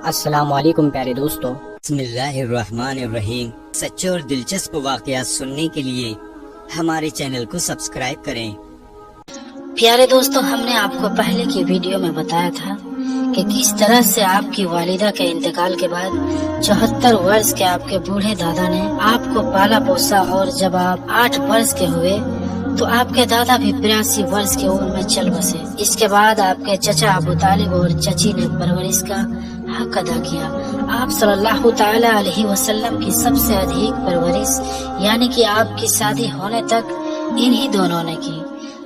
السلام علیکم پیارے دوستو، بسم اللہ الرحمن الرحیم۔ سچے اور دلچسپ واقعات سننے کے لیے ہمارے چینل کو سبسکرائب کریں۔ پیارے دوستو، ہم نے آپ کو پہلے کی ویڈیو میں بتایا تھا کہ کس طرح سے آپ کی والدہ کے انتقال کے بعد 74 برس کے آپ کے بوڑھے دادا نے آپ کو پالا پوسا، اور جب آپ 8 برس کے ہوئے تو آپ کے دادا بھی 82 برس کی عمر میں چل بسے۔ اس کے بعد آپ کے چچا ابو طالب اور چچی نے پرورش کا حق ادا کیا۔ آپ صلی اللہ تعالی علیہ وسلم کی سب سے ادھک پرورش، یعنی کہ آپ کی شادی ہونے تک انہی دونوں نے کی۔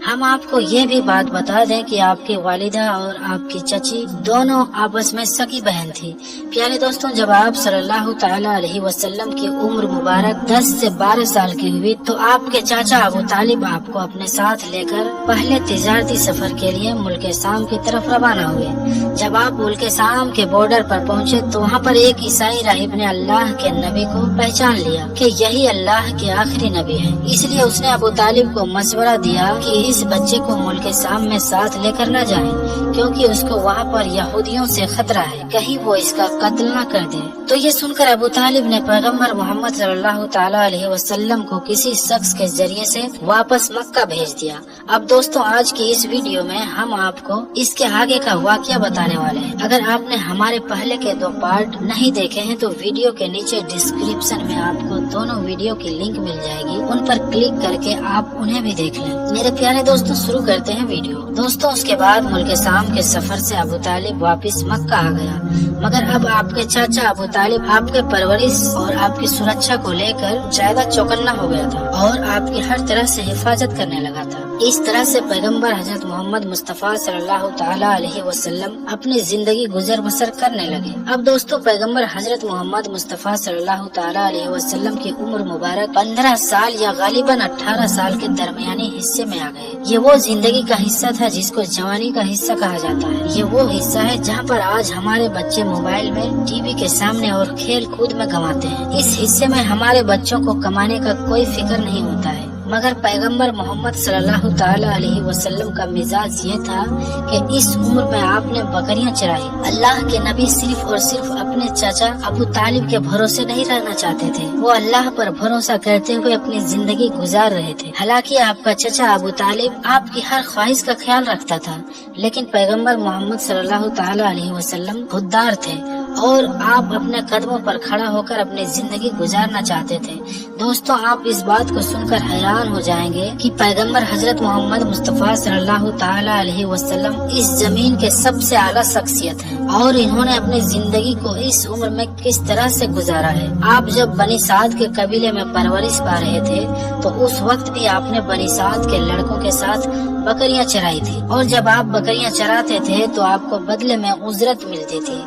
ہم آپ کو یہ بھی بات بتا دیں کہ آپ کی والدہ اور آپ کی چچی دونوں آپس میں سکی بہن تھی۔ پیارے دوستوں، جب آپ صلی اللہ تعالی علیہ وسلم کی عمر مبارک 10 سے 12 سال کی ہوئی تو آپ کے چاچا ابو طالب آپ کو اپنے ساتھ لے کر پہلے تجارتی سفر کے لیے ملک شام کی طرف روانہ ہوئے۔ جب آپ ملک شام کے بارڈر پر پہنچے تو وہاں پر ایک عیسائی راہب نے اللہ کے نبی کو پہچان لیا کہ یہی اللہ کے آخری نبی ہے۔ اس لیے اس نے ابو طالب کو مشورہ دیا کہ اس بچے کو ملک شام میں ساتھ لے کر نہ جائیں، کیونکہ اس کو وہاں پر یہودیوں سے خطرہ ہے، کہیں وہ اس کا قتل نہ کر دے۔ تو یہ سن کر ابو طالب نے پیغمبر محمد صلی اللہ تعالی علیہ وسلم کو کسی شخص کے ذریعے سے واپس مکہ بھیج دیا۔ اب دوستوں، آج کی اس ویڈیو میں ہم آپ کو اس کے آگے کا واقعہ بتانے والے ہیں۔ اگر آپ نے ہمارے پہلے کے 2 پارٹ نہیں دیکھے ہیں تو ویڈیو کے نیچے ڈسکرپشن میں آپ کو دونوں ویڈیو کی لنک مل جائے گی، ان پر کلک کر کے آپ انہیں بھی دیکھ لیں۔ میرے پیارے دوستوں، شروع کرتے ہیں ویڈیو۔ دوستوں، اس کے بعد ملک شام کے سفر سے ابو طالب واپس مکہ آ گیا، مگر اب آپ کے چاچا ابو طالب آپ کے پرورش اور آپ کی سرکشا کو لے کر زیادہ چوکنا ہو گیا تھا اور آپ کی ہر طرح سے حفاظت کرنے لگا تھا۔ اس طرح سے پیغمبر حضرت محمد مصطفیٰ صلی اللہ تعالی علیہ وسلم اپنی زندگی گزر بسر کرنے لگے۔ اب دوستوں، پیغمبر حضرت محمد مصطفیٰ صلی اللہ تعالی علیہ وسلم کی عمر مبارک 15 سال یا غالباً 18 سال کے درمیانی حصے میں آ گئے۔ یہ وہ زندگی کا حصہ تھا جس کو جوانی کا حصہ کہا جاتا ہے۔ یہ وہ حصہ ہے جہاں پر آج ہمارے بچے موبائل میں، ٹی وی کے سامنے اور کھیل کود میں گنواتے ہیں۔ اس حصے میں ہمارے بچوں کو کمانے کا کوئی فکر نہیں ہوتا ہے، مگر پیغمبر محمد صلی اللہ تعالی علیہ وسلم کا مزاج یہ تھا کہ اس عمر میں آپ نے بکریاں چرائی۔ اللہ کے نبی صرف اور صرف اپنے چاچا ابو طالب کے بھروسے نہیں رہنا چاہتے تھے، وہ اللہ پر بھروسہ کرتے ہوئے اپنی زندگی گزار رہے تھے۔ حالانکہ آپ کا چچا ابو طالب آپ کی ہر خواہش کا خیال رکھتا تھا، لیکن پیغمبر محمد صلی اللہ تعالی علیہ وسلم خوددار تھے اور آپ اپنے قدموں پر کھڑا ہو کر اپنی زندگی گزارنا چاہتے تھے۔ دوستوں، آپ اس بات کو سن کر حیران ہو جائیں گے کہ پیغمبر حضرت محمد مصطفیٰ صلی اللہ تعالی علیہ وسلم اس زمین کے سب سے اعلیٰ شخصیت ہیں، اور انہوں نے اپنی زندگی کو اس عمر میں کس طرح سے گزارا ہے۔ آپ جب بنی سعد کے قبیلے میں پرورش پا رہے تھے تو اس وقت بھی آپ نے بنی سعد کے لڑکوں کے ساتھ بکریاں چرائی تھی، اور جب آپ بکریاں چراتے تھے تو آپ کو بدلے میں اجرت ملتی تھی،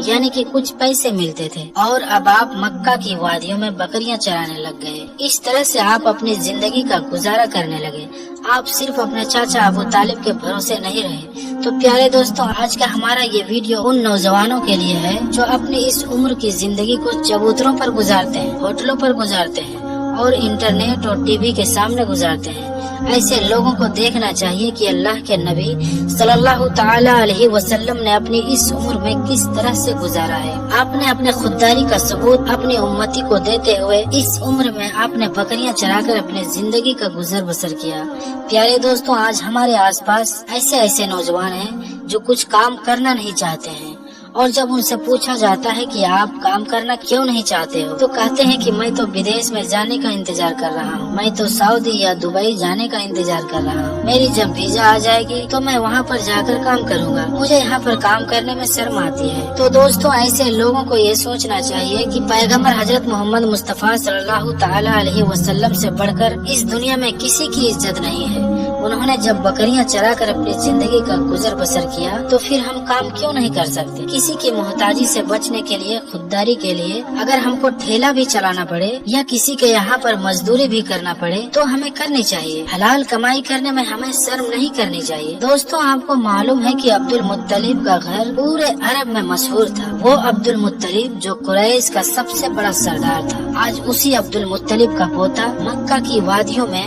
یعنی کہ کچھ پیسے ملتے تھے، اور اب آپ مکہ کی وادیوں میں بکریاں چرانے لگ گئے۔ اس طرح سے آپ اپنی زندگی کا گزارا کرنے لگے۔ آپ صرف اپنے چاچا ابو طالب کے بھروسے نہیں رہے۔ تو پیارے دوستوں، آج کا ہمارا یہ ویڈیو ان نوجوانوں کے لیے ہے جو اپنی اس عمر کی زندگی کو چبوتروں پر گزارتے ہیں، ہوٹلوں پر گزارتے ہیں اور انٹرنیٹ اور ٹی وی کے سامنے گزارتے ہیں۔ ایسے لوگوں کو دیکھنا چاہیے کہ اللہ کے نبی صلی اللہ تعالی علیہ وسلم نے اپنی اس عمر میں کس طرح سے گزارا ہے۔ آپ نے اپنے خودداری کا ثبوت اپنی امتی کو دیتے ہوئے اس عمر میں آپ نے بکریاں چرا کر اپنے زندگی کا گزر بسر کیا۔ پیارے دوستوں، آج ہمارے آس پاس ایسے نوجوان ہیں جو کچھ کام کرنا نہیں چاہتے ہیں، اور جب ان سے پوچھا جاتا ہے کہ آپ کام کرنا کیوں نہیں چاہتے ہو تو کہتے ہیں کہ میں تو بدیش میں جانے کا انتظار کر رہا ہوں، میں تو سعودی یا دبئی جانے کا انتظار کر رہا ہوں، میری جب ویزا آ جائے گی تو میں وہاں پر جا کر کام کروں گا، مجھے یہاں پر کام کرنے میں شرم آتی ہے۔ تو دوستوں، ایسے لوگوں کو یہ سوچنا چاہیے کہ پیغمبر حضرت محمد مصطفیٰ صلی اللہ تعالی علیہ وسلم سے بڑھ کر اس دنیا میں کسی کی عزت نہیں ہے۔ انہوں نے جب بکریاں چرا کر اپنی زندگی کا گزر بسر کیا تو پھر ہم کام کیوں نہیں کر سکتے؟ کسی کی محتاجی سے بچنے کے لیے، خودداری کے لیے اگر ہم کو ٹھیلا بھی چلانا پڑے یا کسی کے یہاں پر مزدوری بھی کرنا پڑے تو ہمیں کرنی چاہیے۔ حلال کمائی کرنے میں ہمیں شرم نہیں کرنی چاہیے۔ دوستوں، آپ کو معلوم ہے کہ عبد المطلب کا گھر پورے عرب میں مشہور تھا۔ وہ عبد المطلب جو قریش کا سب سے بڑا سردار تھا، آج اسی عبد المطلب کا پوتا مکہ کی وادیوں میں